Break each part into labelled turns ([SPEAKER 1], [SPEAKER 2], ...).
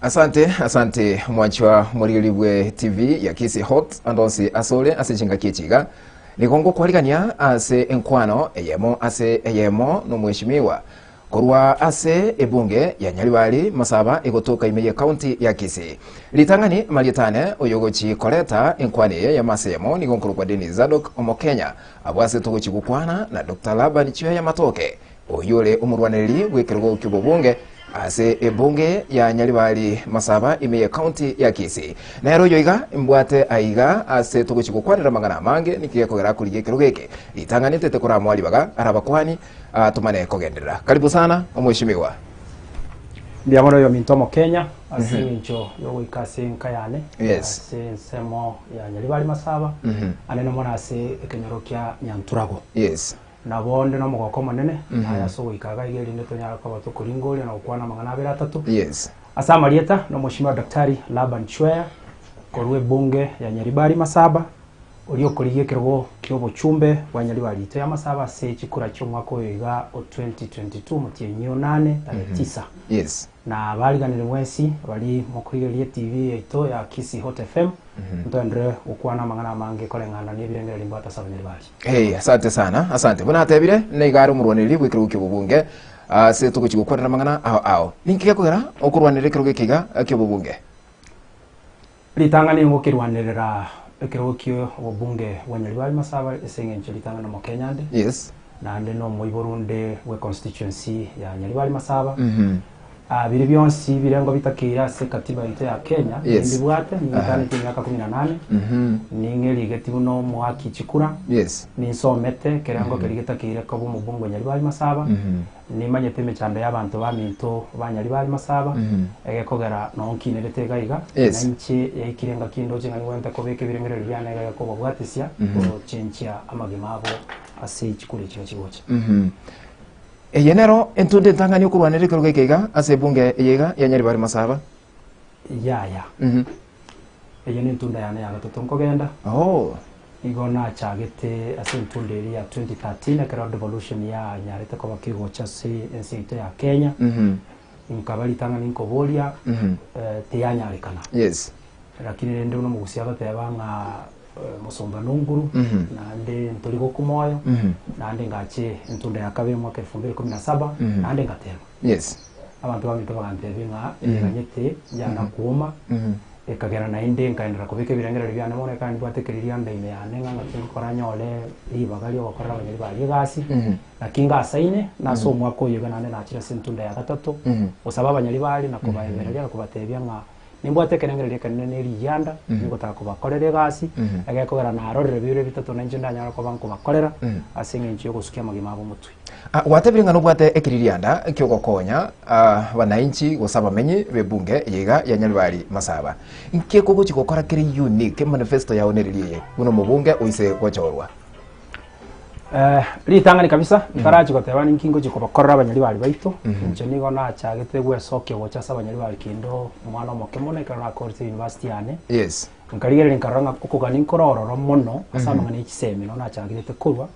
[SPEAKER 1] Asante mwanchwa Muriulibwe TV ya Kisi Hot andonsi asole asichinga kichiga nigongo kwaligania ase enkwano eyemo no mweshimiwa korwa ase ebunge ya Nyaribari Masaba egotoka imeye county ya Kisi litangani malietane oyogochi koleta enkwani ya masemo nigonko kwa Deni Zadok omo Kenya abwase togochi gukwana na Dr. Laban Chweya Matoke oyole umurwaneli wekergo kyubunge ase ebunge ya Nyaribari Masaba imeye county ya Kisi nero yoiga mbwate aiga ase togochi gukwanira magana mange nikiye kogera kuri geke litangani tete kora mwali baga arabakwani tumane kogendera karibu sana omweshimiwa
[SPEAKER 2] ndiamono yo mintomo Kenya ase ncho yo ikase nkayane
[SPEAKER 1] yes
[SPEAKER 2] ase semo ya Nyaribari Masaba anene mona ase ekenyorokia nyanturago
[SPEAKER 1] yes
[SPEAKER 2] na bonde no mugoko manene aya so ikaga igeri neto nyara kwa batu kuringoli na ukwana magana 3
[SPEAKER 1] yes
[SPEAKER 2] asa marieta no mheshimiwa daktari Laban Chweya korwe bunge ya Nyaribari Masaba ulio kuriye kirwo kyobo chumbe wa Nyaribari to ya Masaba se chikura cyo mwako yiga 2022 mutinyo 8 9
[SPEAKER 1] yes
[SPEAKER 2] na baliganire mwesi bali mukuriye TV ito ya Kisi Hot FM ndendre ukwana magana mange kolengana n'ibirengera limbata saba Nyaribari
[SPEAKER 1] asante sana asante bona atebire neigaro murwaniri gwikirwo kyobunge se tuguchigukwana magana ao ninkiye kugera okurwanire kirwo kiga kyobunge
[SPEAKER 2] litangani ngokirwanirira ekirokyo obunge wa Nyaribari Masaba esenge litangana mu Kenya
[SPEAKER 1] yes
[SPEAKER 2] na no mu Burundi we constituency ya Nyaribari Masaba biri byonsi birengo bitakira se katiba ite ya Kenya ndibwate ni ngane myaka 18 ningeri getibu no mwaki chikura
[SPEAKER 1] yes
[SPEAKER 2] ni somete kerango kerigetakira ko mu bungo Nyaribari Masaba ni manyete mechanda y'abantu baminto ba Nyaribari Masaba egekogera no nkinerete gaiga nanchi yakirenga kindo jenga ngwenta ko beke birengero byana ga ko bwatisia ko chenchia amagimabo ase chikure cyo chigocha
[SPEAKER 1] yenero entunde tangani okurwanire kirwo kiga ase bunge yega ya Nyaribari Masaba
[SPEAKER 2] ya eyene ntunda yana ya gatotonko genda igona chagete ase ntunde eri ya 2013 kera devolution ya nyarete ko bakigocha se ensito ya Kenya inkabali tangani nkobolia teyanyarekana
[SPEAKER 1] yes
[SPEAKER 2] lakini nende uno mugusia batebanga musomba nunguru nande ntorigo kumoyo nande ngache ntunda yakabe mwaka 2017 nande ngatema
[SPEAKER 1] yes
[SPEAKER 2] abantu bamito bagantebinga nganyete yana kuoma ekagera na inde nkaendera kubike birengera byane mone kandi batekeriria ndaime yane ngakora nyole ibagali okora Nyaribari gasi nakinga asaine na so mwako yega nande nachira sentunda ya gatatu osaba Nyaribari na kubayeberera kubatebya nga nimbo atekerengera kanene riyanda niko takubakorere gasi agekogera na arorere bibire bitatu na njenda nyara ko banko bakorera asinge nchiyo gusukia magimabo mutwe
[SPEAKER 1] watebiringa no bwate ekiririanda kyogokonya banainchi gusaba menyi bebunge yega ya Nyaribari Masaba nke kogo chikokora kiri unique manifesto ya oneririye uno mubunge uise gochorwa
[SPEAKER 2] litangani kabisa nkarachi goteba ninkingo chikobakorera Abanyaribari baito nje nigo na chagete gwesoke gocha saba Nyaribari kindo mwana mokemone kana College University yane
[SPEAKER 1] yes
[SPEAKER 2] nkarigere nkaranga kukugana inkororo muno asama ngani ikisemi no na chagete kurwa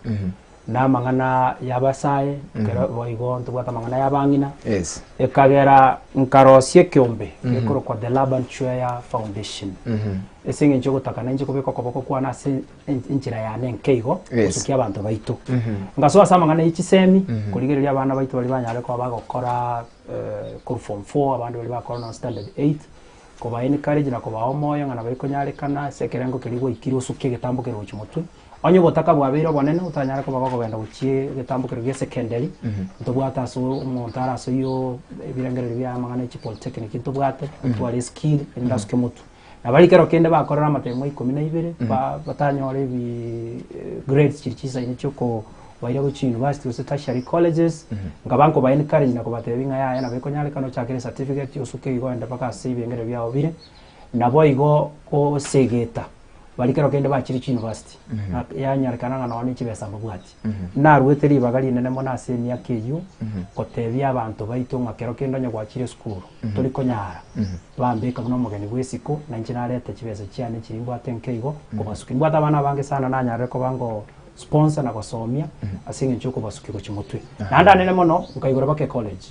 [SPEAKER 2] na mangana yabasaye kera boigo ntubata mangana yabangina
[SPEAKER 1] yes
[SPEAKER 2] ekagera nkarosie kyombe ekoro kwa the Laban Chweya Foundation esinge ncho gutakana nje kubiko koboko kwa na injira ya nenkeigo usukia abantu baito ngaso asama ngana ikisemi kurigereria abana baito bali banyare ko bagokora ku form 4 abantu bali bakora na standard 8 kuba encourage na kuba omoyo ngana bali konyarekana sekerengo kirigo ikiri usukie gitambukero chimotwe onye botaka bwabiro bonene utanyara ko bagoko benda ukie gitambukero gye secondary ntubwata so umuntu so yo ebirengero bya mangana chi polytechnic ntubwate twali skill indasuke mutu nabali kero kende bakorera amatemo 12 batanyore bi grades chirichisa inicho ko waira go chi university ose tertiary colleges ngabanko ba encourage na kubatebe binga ya na beko nyale kano chakire certificate yosuke igo enda paka sibengero byabo bire nabo igo ko segeta balikero kende bachiri chi university yanyarekana na wani chibesa mbugati na rueteri bagali nene mona seni ya KU kotebya abantu baito ngakero kendo nya gwachire school tuli konyara bambeka muno mugeni gwesiko na njinarete chibesa cyane kirimbo atenkeigo kubasuka imbwata abana bange sana nanyare ko bango sponsor na basomia asinge nchuko basukiko chimutwe nanda nene mono ukaigura bake college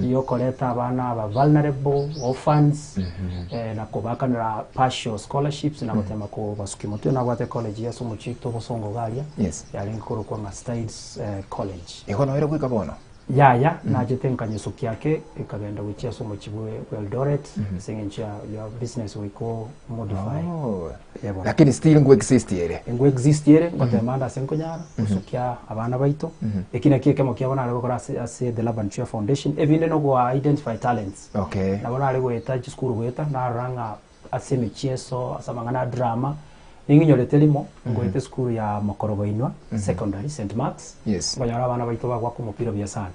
[SPEAKER 2] iyo koleta abana ba vulnerable orphans na kubakanira partial scholarships na gutema ko basukimutwe na bate college yaso muchito bosongo galia yali nkuru kwa States college
[SPEAKER 1] iko na wera kwikabona
[SPEAKER 2] ya na jetenkanye suki yake ikagenda wichia somo chibwe Eldoret singencha ya business wiko modify
[SPEAKER 1] lakini still ngo exist yere
[SPEAKER 2] ngotemanda senkonyara usukia abana baito ekina kieke mokiabona ari gukora ase the Laban Chweya Foundation ebinde no go identify talents nabona ari gweta school gweta na ranga ase michezo asamangana drama ninginyorete limo ngoite school ya Makoroboinwa secondary St Mark's ngonyara abana baito bagwa ku mupira bya sana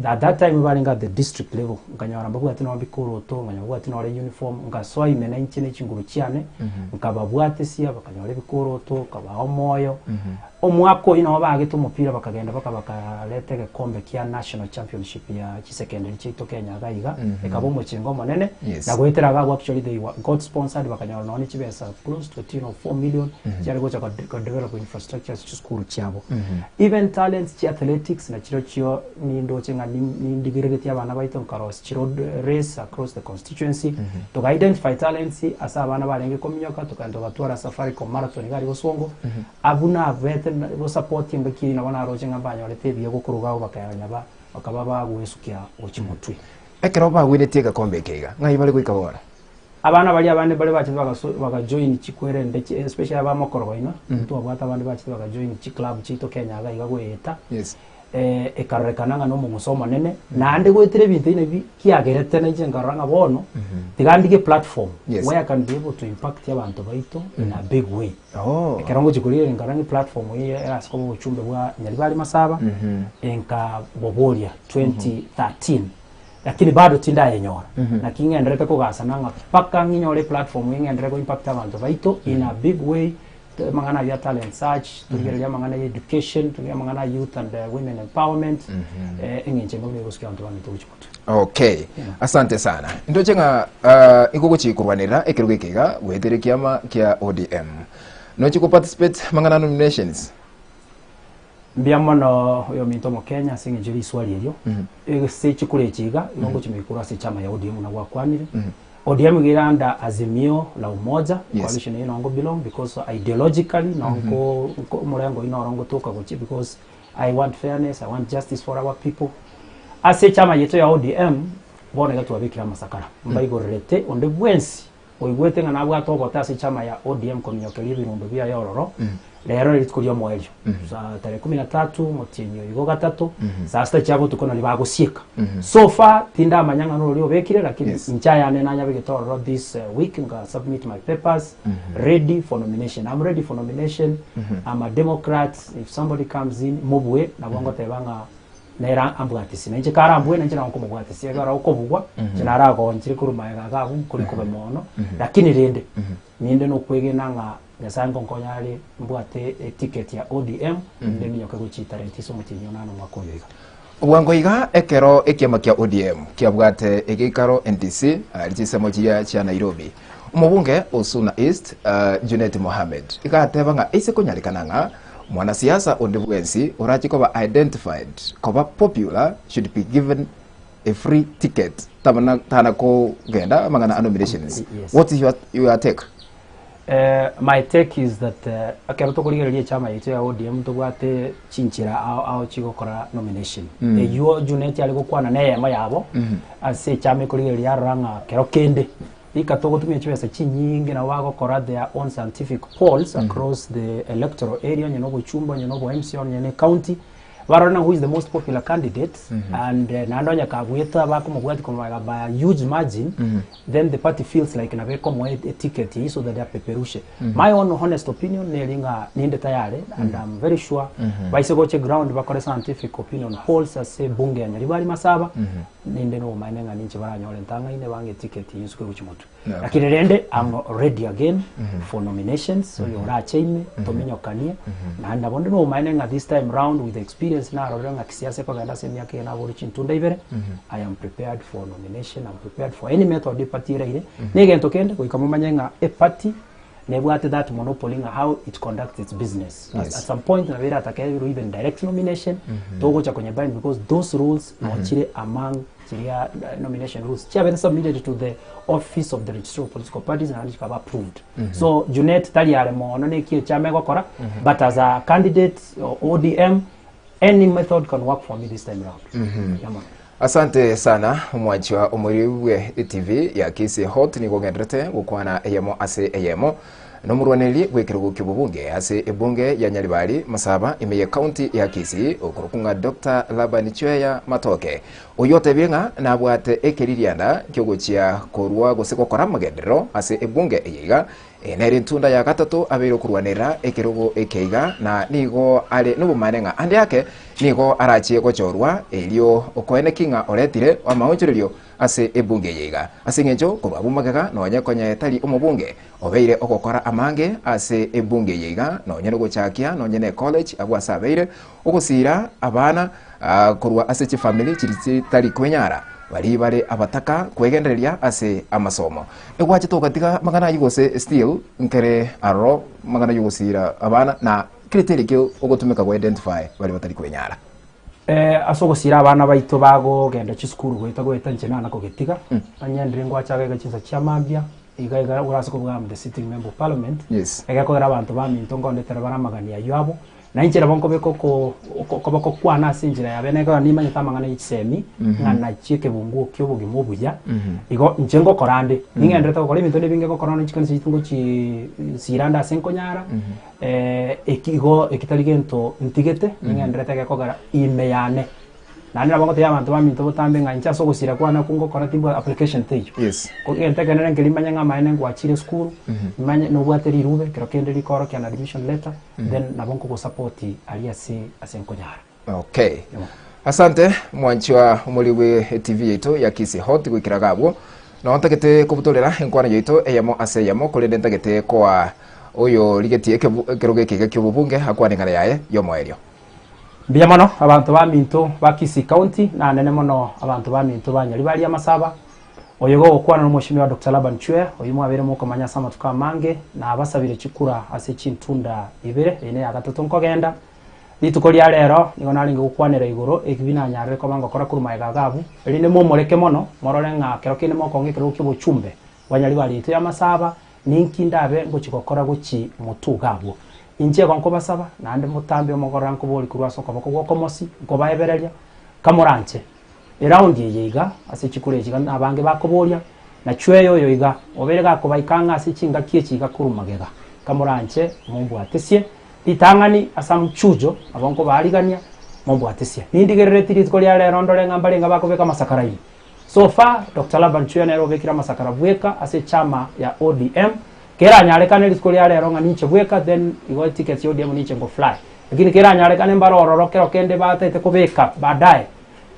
[SPEAKER 2] at that time baringa the district level nganyara mbagu ati no bikuru to nganyara ati no uniform ngaswa ime 19 chinguru cyane nkababwate sia bakanyara bikuru to kabaho moyo omwako ino bagite umupira bakagenda bakalete gekombe kya national championship ya secondary chito Kenya gaiga ekabo muchingo monene na gwetera gagwa actually they got sponsored bakanyara no ni chibesa close to 4 million cyari gocha ka develop infrastructure school cyabo even talents chi athletics na chiro chyo ni ndo chenga ni ndigirete abana baito nkaros chiro race across the constituency to identify talents asa abana barenge komnyoka tukando batwara safari ko marathon gari bosongo abuna vet bo supporting bakiri na bana roje ngambanya orete biye gukurugaho bakayanya bakaba bagwesukia ochimutwe
[SPEAKER 1] ekero bagwirete gakombe kega ngai bali kwikabona
[SPEAKER 2] abana bali abande bali bachi baga join chikwere ndeke especially aba Makoroboinwa to abata abande bachi baga join chi club chito Kenya gaiga gweta ekarekananga no musomo nene na ande gwetire bintu ine kiagerete na ngaranga bono tigandike platform where I can be able to impact abantu baito in a big way ekerongo chikurire ngaranga platform ye erasko buchumbe bwa Nyaribari Masaba enka boboria 2013 lakini bado tinda yenyora na kingendereka kugasa nanga paka nginyore platform yengendereka impact abantu baito in a big way mangana ya talent search tugerelia mangana ya education tugerelia mangana youth and women empowerment engenje ngombe gosikia abantu bani tuchimutu
[SPEAKER 1] asante sana ndo chenga ikuguchi kurwanira ekirugekega wetere kiama kia ODM no chiko participate mangana nominations
[SPEAKER 2] mbiamono yo mintomo Kenya singenje swali elio se chikure chiga nongo chimikura se chama ya ODM na gwakwanire ODM giranda azimio la umoja coalition ino ngo belong because ideologically nongo murengo ino rongo toka gochi because I want fairness, I want justice for our people ase chama yeto ya ODM bona gatu abikira masakara mbaigorete onde bwensi oigwete ngana bwa tobota ase chama ya ODM komnyokeli birumbe bya yororo lero litikulia moelyo za tarehe 13 motinyo igo gatatu sasa cyabo tukona libagosieka so far tinda amanyanga no lyo bekire lakini nchaya nena nya bigetoro this week nga submit my papers ready for nomination. I'm ready for nomination. I'm a Democrat. If somebody comes in mobwe na bongo tebanga nera ambwatisi nje karambwe nje na nkomubwatisi yagara ukobugwa kinara ko nchiri kurumaya ga kuri kubemono lakini rende ninde no kwege nanga nyasango nkonyali mbwate ticket ya ODM ndemi yoka guchita rentiso mutinyo nano makoyoiga
[SPEAKER 1] Wangoiga ekero ekiama kia ODM kia bwate egikaro NDC alisemo chia Nairobi umubunge Osuna East Junet Mohamed ikateba nga ise konyalikananga mwanasiasa ondebwensi urachiko identified koba popular should be given a free ticket tana ko genda mangana nominations. What is your take?
[SPEAKER 2] My take is that akaruto kuligereria chama yetu ya ODM tugwate chinchira au chigokora nomination eyo Junet ali gukwana naye mayabo ase chama kuligereria ranga kero kende ikatogo tumye chwesa chinyingi na wagokora their own scientific polls across the electoral area nyonobo chumba nyonobo MCO nyene county barona who is the most popular candidate and nandonya kagweta bakumugwati kwa by a huge margin then the party feels like na beko mwe ticket so that they peperushe my own honest opinion nelinga ninde tayari and I'm very sure by segoche ground bakore scientific opinion polls ase bunge ya Nyaribari Masaba ninde no mainenga ninche baranyole ntanga ine bange ticket yisuke kuchimoto lakini rende I'm ready again for nominations so yora chaime tomenyokanie na ndabonde no mainenga this time round with the experience na rorenga kisiasa kwa ganda semi yake na bori chintunda ibere I am prepared for nomination. I'm prepared for any method de party ile nige ntokende ko ikamumanya a party nebwate that monopoly how it conducts its business.
[SPEAKER 1] Yes.
[SPEAKER 2] At some point na vera atakayo even direct nomination togo kwenye bind because those rules are among nomination rules chabere submitted to the office of the registrar of political parties and have approved. So Junet taliare mo none kio chame gokora but as a candidate or ODM any method can work for me this time around.
[SPEAKER 1] Asante sana mwachi wa Omuriwe TV ya kisi hot ni gogendrete gukwana eyemo ase eyemo no murwaneli gwekirugo kibubunge ase ebunge ya Nyaribari Masaba imeye county ya Kisii okurukunga Dr. Laban Chweya Matoke oyote binga na bwate ekiririanda kyogochia korwa goseko koramagedero ase ebunge eyiga neri ntunda ya gatatu abero kurwanira ekirugo ekeiga na nigo ale nubumanenga andi yake nigo arachie gochorwa elio okoene kinga oretire wa maunchirio ase ebunge yiga ase ngenjo kurwa bumagega no nyakonya etali umubunge obeire okokora amange ase ebunge yiga no nyene gochakia no nyene college abwasabeire ogusira abana kurwa ase chi family chiri tali kwenyara bari bare abataka kwegendereria ase amasomo egwache tokatiga magana yugose still nkere aro magana yugosira abana na criteria kyo ogotumeka go identify bari batari kwenyara
[SPEAKER 2] asogosira abana baito bago genda chi school goita goita nchena na kogetiga anyandire ngwacha ga chinza chia mambia igaiga urase ko bwa the sitting member of parliament
[SPEAKER 1] yes
[SPEAKER 2] ega ko abantu ba minto ngondetera baramagania yabo na injira bonko beko ko kwana sinjira ya bene ko nimanye tamangana yitsemi ngana chike bungu kyo bugi mubuya igo njengo korande ningendeta ko lebinto nebinge ko korona chikani chitungo chi siranda senkonyara ekigo ekitaligento ntigete ningendeta ko gara imeyane nani rabongo te abantu ba minto botambe ngancha so gusira kwana kungo kora timbo application tejo
[SPEAKER 1] yes
[SPEAKER 2] ko ente kenere ngelimanya ngamaene ngwachire school imanye no bwateri rube kero kende likoro kya admission letter then nabonko go support aliasi asenkonyara.
[SPEAKER 1] Okay asante mwanchi wa Omuriwe TV yetu ya Kisii hot gwikiragabwo no ntakete kubutolera enkwana yetu eyamo ase yamo kurende ntakete kwa oyo ligetie keroge kige kyobubunge akwanengana yaye yomoerio
[SPEAKER 2] Bia mono abantu ba minto ba Kisii County na nene mono abantu ba minto ba Nyaribari ya Masaba oyogo okwana no mweshimiwa Dr. Laban Chweya oyimwe abere muko manyasama tukamange na abasabire chikura ase chintunda ibere ene ya gatatu nkogenda litukori alero nigo nalinga gukwanira iguru ekibina nyare ko bango kora kuruma gagabu erinde mo moreke mono morore nga kero kine mo konge kero kibo chumbe Wanyaribari ya Masaba ninki ndabe ngo chikokora guchi mutugabo inje konko basaba nande mutambe omogora nko boli kurwaso ko bako gokomosi ko baebereria kamoranche eraundi yiga ase chikure chiga abange bakoboria na Chweya oyo iga oberega ko baikanga ase chinga kie chiga kurumagega kamoranche mumbu atesie litangani asamchujo abonko baligania mumbu atesie nindigerere tiritiko lya lero ndole ngambale ngabako beka masakarai so far Dr. Laban Chweya nero bekira masakara bweka ase chama ya ODM kera nyarekane litiko lya lero nganinche bweka then igo tickets yo ODM niche ngo fly lakini kera nyarekane mbaroro kero kende batete kubeka baadaye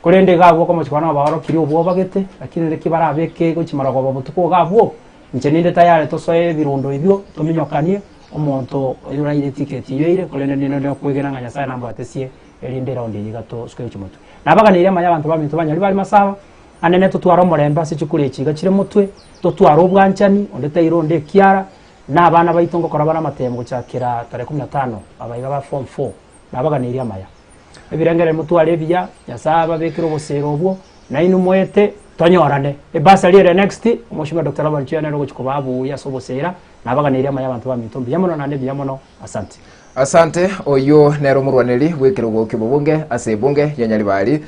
[SPEAKER 2] kurende gabo ko mukwana bahoro kiri obwo bagete lakini reki barabeke go kimarago babutuko gabo nje ninde tayare to soye birundo ibyo tuminyokanie omonto yuraire ticket yoire kurende nino kwegera nganya sana namba atesie erinde round yigato skwere kimoto nabaga nire manya abantu baminto Banyaribari Masaba anene tutwaro moremba se chikure chiga chire mutwe tutwaro bwanchani ondete ironde kiara na abana baitongo korabana matembo cyakira 15 abayiga ba form 4 nabaga nire maya ebirengere mutware bya yasaba bekiro bosero obwo na inu mwete tonyorane ebasa lire next omushima Dr. Laban Chweya nero kubabu yasobosera nabaga nire maya abantu baminto byamono nande byamono asante oyo nero murwaneli wekirugo kibubunge ase bunge ya Nyaribari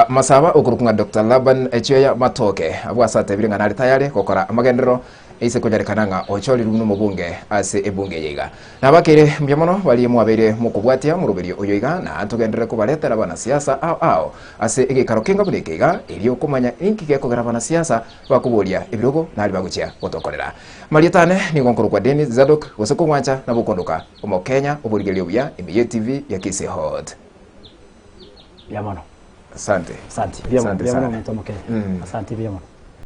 [SPEAKER 2] Masaba okurukunga Dr. Laban Chweya Matoke abwasate biringa nari tayare kokora amagendero ise konyarekananga ocholi runo mubunge ase ebunge yiga nabakire mbyamono bali mwabere mukubwatia murubiri oyo iga na atugendere kubaletera bana siasa ao ase egekaro kinga burekiga elio kumanya inki gekogera bana siasa bakubolia ebirogo nali baguchia otokorera malietane ni gonkuru kwa Denis Zadok goseko mwancha na bukondoka omo Kenya oburigelio bya Emiye TV ya Kisii Hot byamono
[SPEAKER 1] asante
[SPEAKER 2] byamono Matoke asante byamono